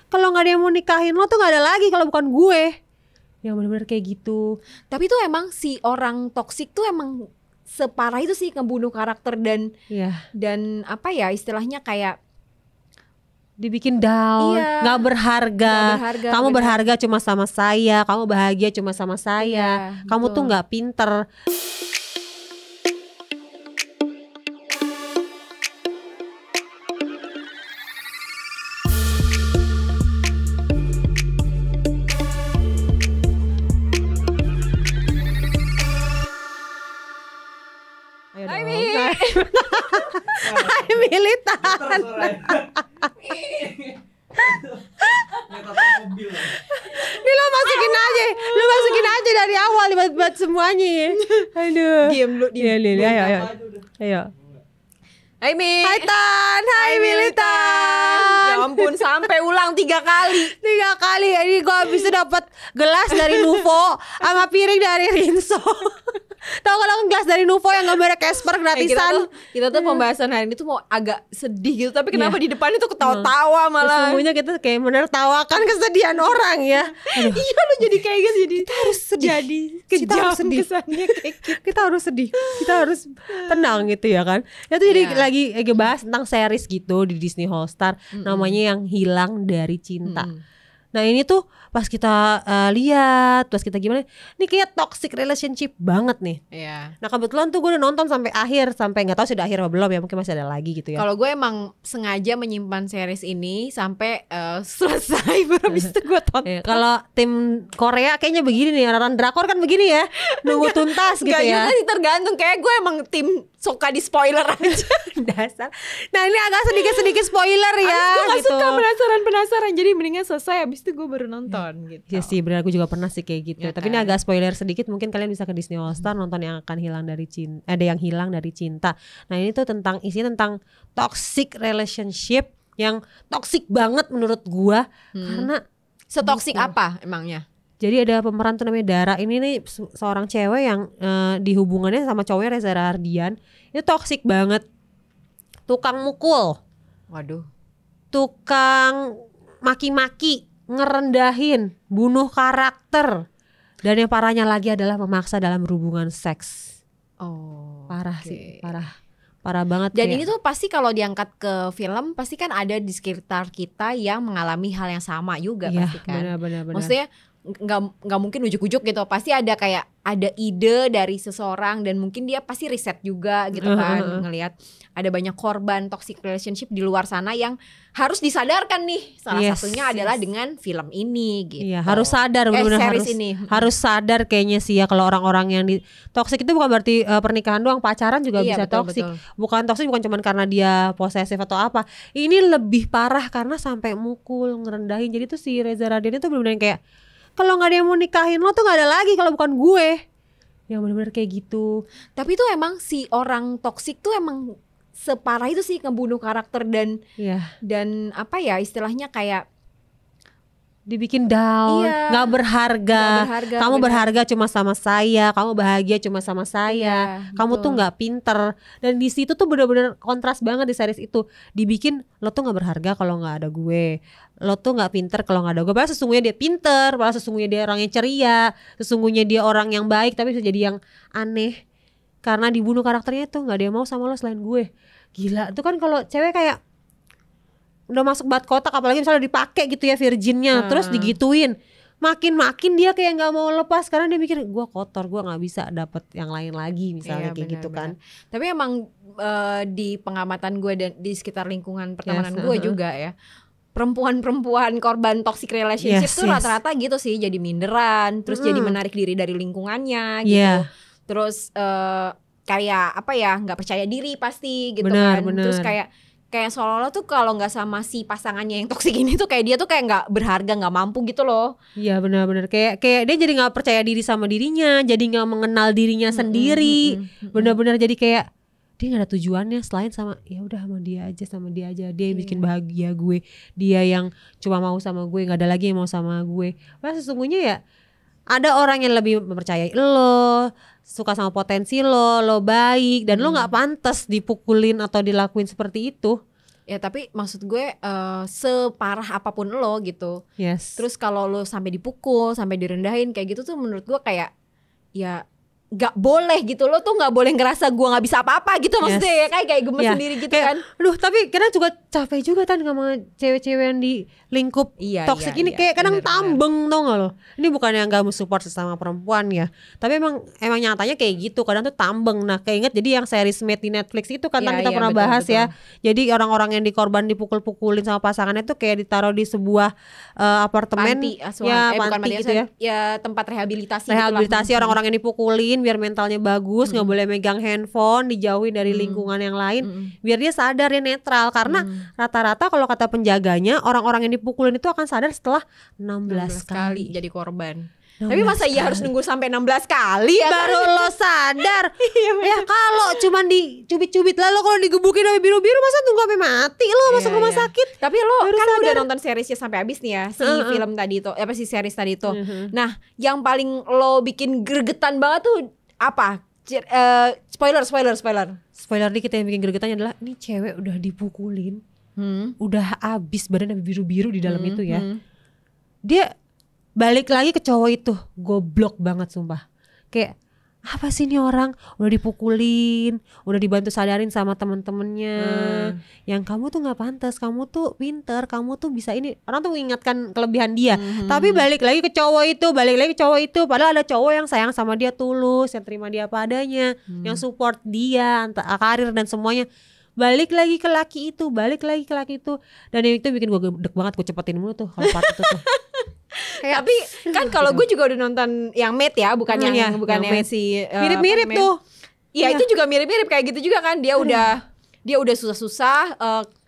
kalau nggak ada yang mau nikahin lo tuh nggak ada lagi kalau bukan gue. Yang benar-benar kayak gitu. Tapi tuh emang si orang toksik tuh emang separah itu sih, ngebunuh karakter dan dan apa ya istilahnya kayak dibikin down, nggak berharga. Kamu berharga cuma sama saya, kamu bahagia cuma sama saya. Kamu tuh nggak pinter. Hai militan. Ini lo masukin aja dari awal buat semuanya ya. Aduh. Diam lu, Ayo. Hai Mi. Hai Tan, hai militan. Ya ampun, sampai ulang 3 kali. 3 kali. Ini gue habis itu dapat gelas dari Nuvo sama piring dari Rinso. Tahu kalau gelas dari Nuvo yang gambarnya Casper gratisan. Kita tuh pembahasan hari ini tuh mau agak sedih gitu, tapi kenapa di depan itu ketawa-tawa malah. Sesungguhnya kita kayak menertawakan kesedihan orang ya. Iya lo jadi kayak gitu, jadi kita harus sedih. Jadi kita harus sedih. Kesannya kayak gitu. Kita harus sedih. Kita harus tenang gitu ya kan. Itu jadi lagi bahas tentang series gitu di Disney Hotstar, namanya Yang Hilang Dari Cinta. Nah ini tuh pas kita lihat, pas kita gimana, ini kayak toxic relationship banget nih. Iya. Nah kebetulan tuh gue udah nonton sampai akhir, sampai nggak tahu sudah akhir apa belum ya, mungkin masih ada lagi gitu ya. Kalau gue emang sengaja menyimpan series ini sampai selesai, baru habis itu gue tonton. Kalau tim Korea kayaknya begini nih, orang drakor kan begini ya, nunggu tuntas gitu ya. Juga sih, tergantung, kayak gue emang tim suka di spoiler aja. Dasar. Nah ini agak sedikit spoiler ya. Gue gak gitu. suka penasaran, jadi mendingan selesai habis itu gue baru nonton gitu. Iya sih benar, aku juga pernah sih kayak gitu. Ya, tapi ini agak spoiler sedikit, mungkin kalian bisa ke Disney Hotstar nonton Yang Akan Hilang Dari Cinta. Ada Yang Hilang Dari Cinta. Nah ini tuh isinya tentang toxic relationship yang toxic banget menurut gua. Karena setoksik apa emangnya? Jadi ada pemeran tuh namanya Dara. Ini nih seorang cewek yang di hubungannya sama cowoknya Reza Rahardian. Itu toxic banget. Tukang mukul. Waduh. Tukang maki-maki, ngerendahin, bunuh karakter. Dan yang parahnya lagi adalah memaksa dalam hubungan seks. Oh, parah sih, parah banget. Dan ini tuh pasti kalau diangkat ke film, pasti kan ada di sekitar kita yang mengalami hal yang sama juga, pasti kan. Benar. Maksudnya nggak mungkin ujuk-ujuk gitu, pasti ada kayak ada ide dari seseorang dan mungkin dia pasti riset juga gitu kan, ngelihat ada banyak korban toxic relationship di luar sana yang harus disadarkan nih. Salah satunya adalah dengan film ini gitu. Iya, harus sadar benar-benar harus sadar kayaknya sih ya, kalau orang-orang yang di toxic itu bukan berarti pernikahan doang, pacaran juga bisa toxic. Bukan toxic bukan cuma karena dia posesif atau apa. Ini lebih parah karena sampai mukul, ngerendahin. Jadi tuh si Reza Rahardian itu benar-benar kayak kalau nggak ada yang mau nikahin lo tuh nggak ada lagi kalau bukan gue. Yang benar-benar kayak gitu. Tapi tuh emang si orang toksik tuh emang separah itu sih, ngebunuh karakter dan dan apa ya istilahnya kayak dibikin down, nggak berharga. Kamu berharga cuma sama saya, kamu bahagia cuma sama saya. Kamu tuh nggak pinter. Dan di situ tuh benar-benar kontras banget di series itu. Dibikin lo tuh nggak berharga kalau nggak ada gue. Lo tuh nggak pinter kalau nggak ada gue. Padahal sesungguhnya dia pinter, padahal sesungguhnya dia orang yang ceria, sesungguhnya dia orang yang baik, tapi bisa jadi yang aneh karena dibunuh karakternya tuh. Nggak ada yang mau sama lo selain gue. Gila, itu kan kalau cewek kayak udah masuk bat kotak, apalagi misalnya dipakai gitu ya virginnya, terus digituin, makin dia kayak nggak mau lepas karena dia mikir gue kotor, gue nggak bisa dapet yang lain lagi misalnya kayak gitu kan. Tapi emang di pengamatan gue dan di sekitar lingkungan pertemanan gue juga ya, perempuan korban toxic relationship tuh rata-rata gitu sih, jadi minderan, terus jadi menarik diri dari lingkungannya gitu, terus kayak apa ya, nggak percaya diri pasti gitu kan. Terus kayak seolah-olah tuh kalau nggak sama si pasangannya yang toksik ini tuh kayak dia tuh kayak nggak berharga, nggak mampu gitu loh. Iya benar-benar kayak dia jadi nggak percaya diri sama dirinya, jadi nggak mengenal dirinya sendiri. Benar-benar jadi kayak dia nggak ada tujuannya selain sama ya udah sama dia aja, dia yang bikin bahagia gue, dia yang cuma mau sama gue, nggak ada lagi yang mau sama gue. Padahal sesungguhnya ya ada orang yang lebih mempercayai lo, suka sama potensi lo baik, dan lo nggak pantas dipukulin atau dilakuin seperti itu. Ya tapi maksud gue separah apapun lo gitu. Terus kalau lo sampai dipukul, sampai direndahin kayak gitu tuh menurut gue kayak ya gak boleh gitu. Lo tuh gak boleh ngerasa gue gak bisa apa-apa gitu maksudnya ya. Kayak gemes sendiri gitu kayak, kan. Aduh tapi kadang juga capek juga kan sama cewek-cewek yang di lingkup toksik ini. Kayak kadang tambeng tau gak lo. Ini bukan yang gak mau support sesama perempuan ya, tapi emang nyatanya kayak gitu. Kadang tuh tambeng. Nah keinget jadi yang series Made di Netflix itu kan kita pernah bahas ya. Jadi orang-orang yang korban dipukul-pukulin sama pasangannya tuh kayak ditaruh di sebuah apartemen panti asuhan. Panti gitu ya. Ya tempat rehabilitasi orang-orang yang dipukulin biar mentalnya bagus, nggak boleh megang handphone, dijauhin dari lingkungan yang lain, biar dia sadar, dia netral. Karena rata-rata kalau kata penjaganya orang-orang yang dipukulin itu akan sadar setelah 16 kali jadi korban. Tapi masa iya harus nunggu sampai 16 kali ya baru lo sadar? Ya kalau cuman dicubit-cubit, lalu kalau digebukin sampai biru-biru masa tunggu sampai mati lo masuk rumah sakit? Tapi lo kan udah nonton seriesnya sampai habis nih ya, si film tadi itu, apa sih series tadi itu. Nah, yang paling lo bikin gregetan banget tuh apa? Spoiler dikit, yang bikin gregetannya adalah ini cewek udah dipukulin, udah abis badan biru-biru di dalam itu ya. Dia balik lagi ke cowok itu, goblok banget sumpah. Kayak apa sih ini orang udah dipukulin, udah dibantu sadarin sama temen-temennya, yang kamu tuh nggak pantas, kamu tuh pinter, kamu tuh bisa ini. Orang tuh mengingatkan kelebihan dia, tapi balik lagi ke cowok itu, padahal ada cowok yang sayang sama dia tulus, yang terima dia apa adanya, yang support dia, karir dan semuanya. Balik lagi ke laki itu, dan yang itu bikin gue gedek banget, gue cepetin mulu tuh kalau part itu tuh. Kayak, tapi kan kalau gue juga udah nonton yang Made ya, bukan yang si mirip-mirip tuh. Iya, itu juga mirip-mirip kayak gitu juga kan. Dia udah susah-susah,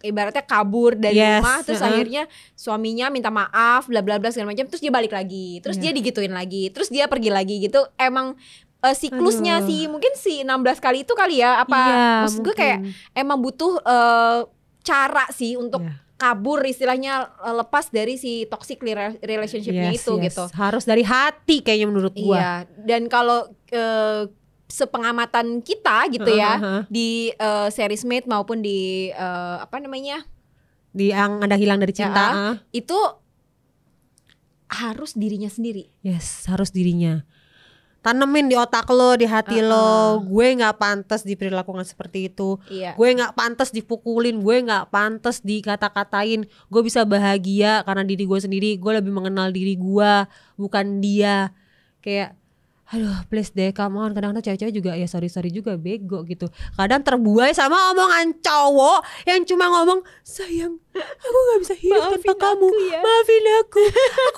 ibaratnya kabur dari rumah, terus akhirnya suaminya minta maaf, bla bla bla segala macam, terus dia balik lagi, terus dia digituin lagi, terus dia pergi lagi gitu. Emang siklusnya mungkin si 16 kali itu kali ya, apa maksud gue kayak emang butuh cara sih untuk kabur, istilahnya lepas dari si toxic relationship-nya itu gitu. Harus dari hati kayaknya menurut gua. Iya, dan kalau sepengamatan kita gitu ya di series Made maupun di di yang ada Hilang Dari Cinta, itu harus dirinya sendiri. Harus dirinya. Tanemin di otak lo, di hati lo, gue gak pantas diperlakukan seperti itu, gue gak pantas dipukulin, gue gak pantas dikata-katain, gue bisa bahagia karena diri gue sendiri, gue lebih mengenal diri gue, bukan dia. Kayak aduh please deh, come on. Kadang-kadang cewek-cewek juga ya sorry juga bego gitu. Kadang terbuai sama omongan cowok yang cuma ngomong, sayang aku gak bisa hidup tanpa kamu, maafin aku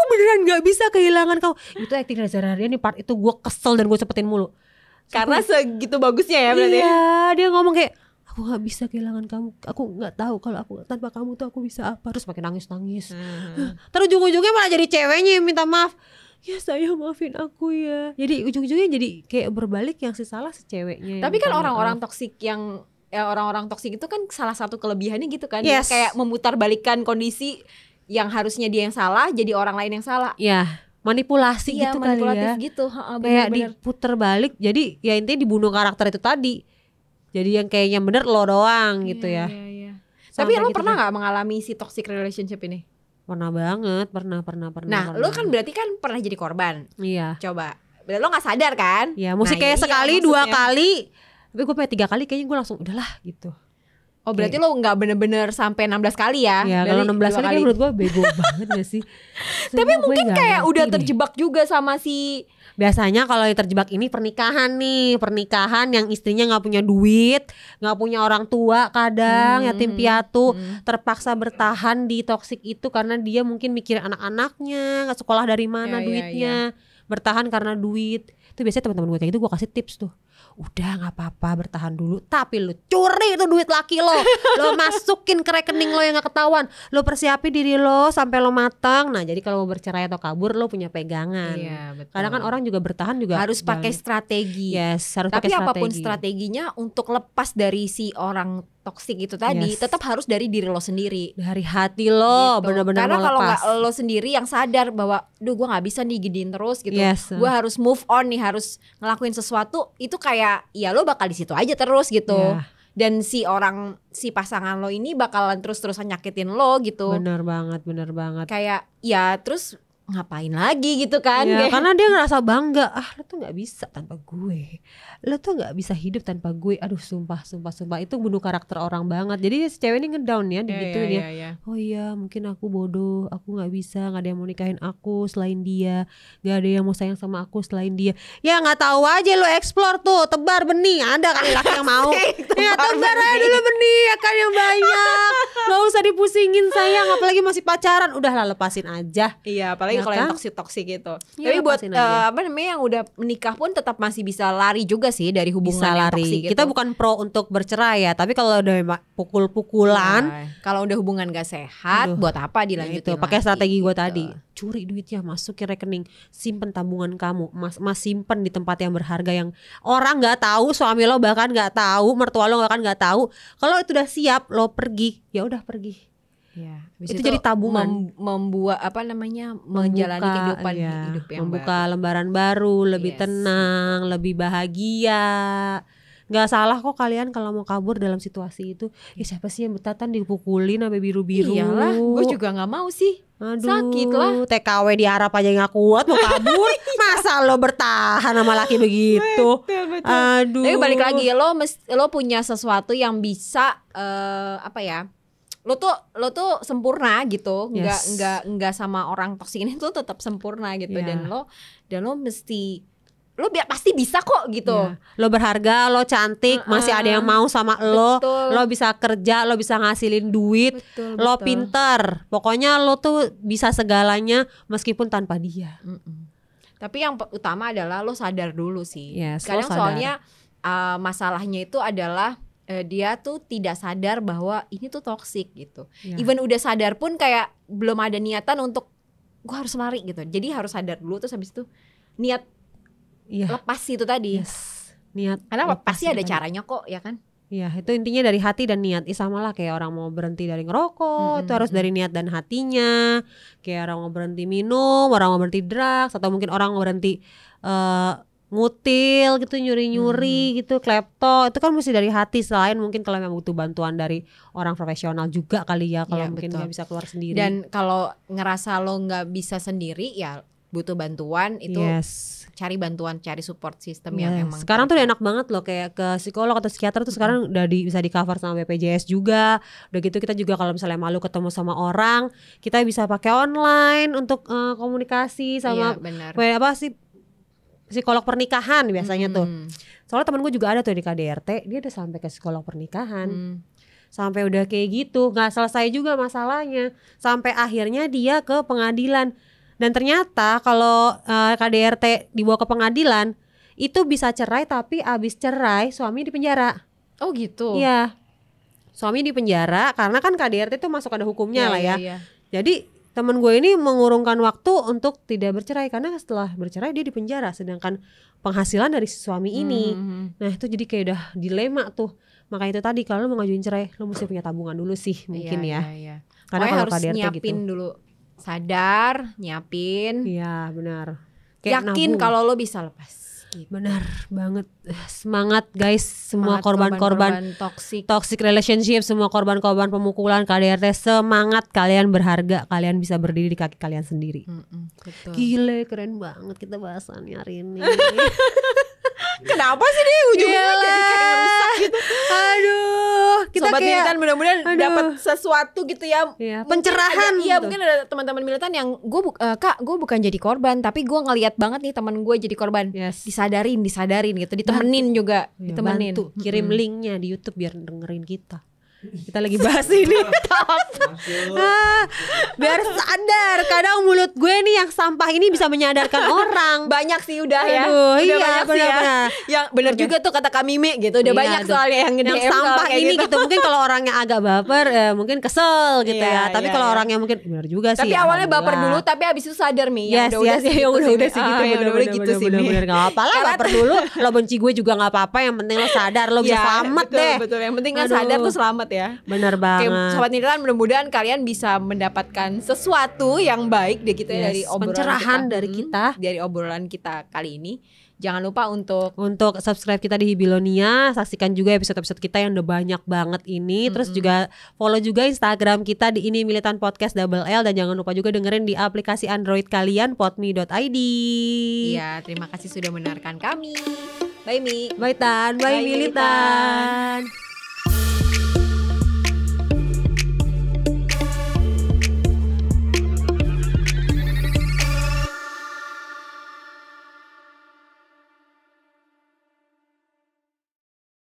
beneran gak bisa kehilangan kamu. Itu acting Reza Rahardian nih, part itu gue kesel dan gue cepetin mulu. Karena segitu bagusnya ya berarti. Iya, dia ngomong kayak aku gak bisa kehilangan kamu, aku gak tahu kalau aku tanpa kamu tuh aku bisa apa. Terus pakai nangis. Terus ujung-ujungnya malah jadi ceweknya yang minta maaf. Ya saya maafin aku ya. Jadi ujung-ujungnya jadi kayak berbalik, yang si salah si ceweknya. Tapi kan orang-orang toksik yang orang-orang toksik itu kan salah satu kelebihannya gitu kan, dia kayak memutarbalikkan kondisi yang harusnya dia yang salah jadi orang lain yang salah. Ya, manipulasi gitu manipulatif kali ya. Gitu. Kayak diputer balik. Jadi ya intinya dibunuh karakter itu tadi. Jadi yang kayaknya bener lo doang gitu ya. Tapi lo pernah nggak mengalami si toxic relationship ini? Pernah banget, pernah. Nah, lo kan berarti kan pernah jadi korban. Iya. Coba, berarti lo nggak sadar kan? Iya, mesti kayak sekali, dua kali. Tapi gue kayak 3 kali kayaknya gue langsung udahlah gitu. Oh, berarti lo nggak bener-bener sampai 16 kali ya? Iya, kalau 16 kali kayak menurut gue bego banget gak sih? Tapi mungkin kayak udah terjebak juga sama si. Biasanya kalau yang terjebak ini pernikahan yang istrinya nggak punya duit, nggak punya orang tua, kadang yatim piatu, terpaksa bertahan di toksik itu karena dia mungkin mikir anak-anaknya, nggak sekolah dari mana duitnya, bertahan karena duit. Itu biasanya teman-teman gue kayak gitu gue kasih tips tuh. Udah gak apa-apa bertahan dulu, tapi lu curi itu duit laki lo, lo masukin ke rekening lo yang gak ketahuan, lo persiapi diri lo sampai lo matang. Nah jadi kalau mau bercerai atau kabur lo punya pegangan. Iya, betul. Kadang kan orang juga bertahan juga harus pakai strategi. Harus tapi pakai apapun strateginya untuk lepas dari si orang toksik itu tadi, tetap harus dari diri lo sendiri, dari hati lo gitu. Benar-benar karena kalau nggak lo sendiri yang sadar bahwa gue nggak bisa nih giniin terus gitu, gue harus move on nih, harus ngelakuin sesuatu, itu kayak ya lo bakal di situ aja terus gitu. dan si pasangan lo ini bakalan terus-terusan nyakitin lo gitu. Bener banget. Kayak ya terus ngapain lagi gitu kan ya, karena dia ngerasa bangga, lo tuh nggak bisa tanpa gue, lo tuh nggak bisa hidup tanpa gue. Aduh sumpah itu bunuh karakter orang banget. Jadi si cewek ini ngedown ya digituin ya. Oh iya mungkin aku bodoh, aku nggak bisa, nggak ada yang mau nikahin aku selain dia, nggak ada yang mau sayang sama aku selain dia. Ya nggak tahu aja, lo explore tuh, tebar benih, ada kali laki yang mau. Ya tebar aja dulu benih ya kan yang banyak, nggak usah dipusingin sayang, apalagi masih pacaran, udahlah lepasin aja. Iya apalagi kalau yang toksik gitu. Tapi buat apa namanya yang udah menikah pun tetap masih bisa lari juga sih dari hubungan yang toksik gitu. Kita bukan pro untuk bercerai ya, tapi kalau udah pukul-pukulan, kalau udah hubungan gak sehat, buat apa dilanjutin? Pakai strategi gue tadi, curi duitnya, masukin rekening, simpen tabungan kamu, mas simpen di tempat yang berharga yang orang nggak tahu, suami lo bahkan nggak tahu, mertua lo bahkan nggak tahu. Kalau itu udah siap, lo pergi, ya udah pergi. Ya, itu jadi tabungan, membuat menjalani kehidupan hidup yang membuka lembaran baru, lebih tenang, lebih bahagia. Gak salah kok kalian kalau mau kabur dalam situasi itu. Ya siapa sih yang betatan dipukulin sampai biru-biru? Iyalah, gue juga nggak mau sih. Aduh, sakit lah. TKW di Arab aja nggak kuat mau kabur. Masa lo bertahan sama laki begitu? Betul. Aduh. Tapi balik lagi, lo punya sesuatu yang bisa lo tuh sempurna gitu, nggak sama orang toksik ini tuh tetap sempurna gitu. Dan lo mesti, pasti bisa kok gitu. Lo berharga, lo cantik, masih ada yang mau sama lo. Lo bisa kerja, lo bisa ngasilin duit, lo pinter. Pokoknya lo tuh bisa segalanya meskipun tanpa dia. Tapi yang utama adalah lo sadar dulu sih. Kadang soalnya masalahnya itu adalah dia tuh tidak sadar bahwa ini tuh toksik gitu. Even udah sadar pun kayak belum ada niatan untuk gue harus lari gitu. Jadi harus sadar dulu, terus habis itu niat lepas itu tadi. Niat. Karena pasti ada caranya kok, ya kan? Iya, itu intinya dari hati dan niat. Sama lah kayak orang mau berhenti dari ngerokok, itu harus dari niat dan hatinya. Kayak orang mau berhenti minum, orang mau berhenti drugs, atau mungkin orang mau berhenti ngutil gitu, nyuri-nyuri gitu, klepto, itu kan mesti dari hati. Selain mungkin kalau memang butuh bantuan dari orang profesional juga kali ya, kalau mungkin nggak bisa keluar sendiri. Dan kalau ngerasa lo nggak bisa sendiri ya butuh bantuan itu, cari bantuan, cari support system yang emang. Sekarang tuh udah enak banget loh, kayak ke psikolog atau psikiater tuh sekarang udah bisa di cover sama BPJS juga. Udah gitu kita juga kalau misalnya malu ketemu sama orang, kita bisa pakai online untuk komunikasi sama psikolog pernikahan biasanya tuh. Soalnya temen gue juga ada tuh di KDRT, dia udah sampai ke psikolog pernikahan. Sampai udah kayak gitu, gak selesai juga masalahnya. Sampai akhirnya dia ke pengadilan. Dan ternyata kalau KDRT dibawa ke pengadilan, itu bisa cerai, tapi abis cerai suami di penjara. Oh gitu? Iya, suami di penjara karena kan KDRT itu masuk ada hukumnya lah ya. Jadi temen gue ini mengurungkan waktu untuk tidak bercerai, karena setelah bercerai dia di penjara, sedangkan penghasilan dari si suami ini. Nah itu jadi kayak udah dilema tuh. Makanya itu tadi kalau lo mau ngajuin cerai, lo mesti punya tabungan dulu sih mungkin ya. Karena kalau harus nyiapin gitu dulu, sadar, nyiapin. Iya benar. Yakin kalau lo bisa lepas. Gitu. Benar banget. Semangat guys, semua korban-korban toxic relationship, semua korban-korban pemukulan KDRT, semangat, kalian berharga, kalian bisa berdiri di kaki kalian sendiri. Betul. Gile, keren banget kita bahasannya hari ini. Kenapa sih nih ujungnya jadi kayak ngerusak gitu? Aduh, kita Sobat kayak militan mudah-mudahan dapat sesuatu gitu ya. Pencerahan. Iya, mungkin ada teman-teman militan yang Kak, gue bukan jadi korban, tapi gue ngelihat banget nih teman gue jadi korban. Disadarin gitu, ditemenin juga, ditemenin. Bantu, kirim linknya di YouTube biar dengerin kita. Kita lagi bahas ini. Biar sadar, kadang mulut gue nih yang sampah ini bisa menyadarkan orang. Banyak sih udah ya. Iya benar-benar. Yang benar juga tuh kata Kak Mimi gitu. Udah banyak soalnya yang sampah ini gitu. Mungkin kalau orangnya agak baper mungkin kesel gitu ya. Tapi kalau orangnya mungkin benar juga sih. Tapi awalnya baper dulu, tapi abis itu sadar Mi. Udah sih gitu sih. Bener-bener gak apa-apa lah, baper dulu. Lo benci gue juga gak apa-apa, yang penting lo sadar, lo bisa selamat deh. Betul, yang penting kan sadar tuh selamat ya. Benar banget. Oke, Sobat Militan, mudah-mudahan kalian bisa mendapatkan sesuatu yang baik deh gitu ya, dari obrolan pencerahan kita. dari obrolan kita kali ini. Jangan lupa untuk subscribe kita di Hibilonia, saksikan juga episode-episode kita yang udah banyak banget ini. Terus juga follow juga Instagram kita di Ini Militan Podcast _L, dan jangan lupa juga dengerin di aplikasi Android kalian podme.id. Iya, terima kasih sudah mendengarkan kami. Bye Mi. Bye Tan, bye Militan.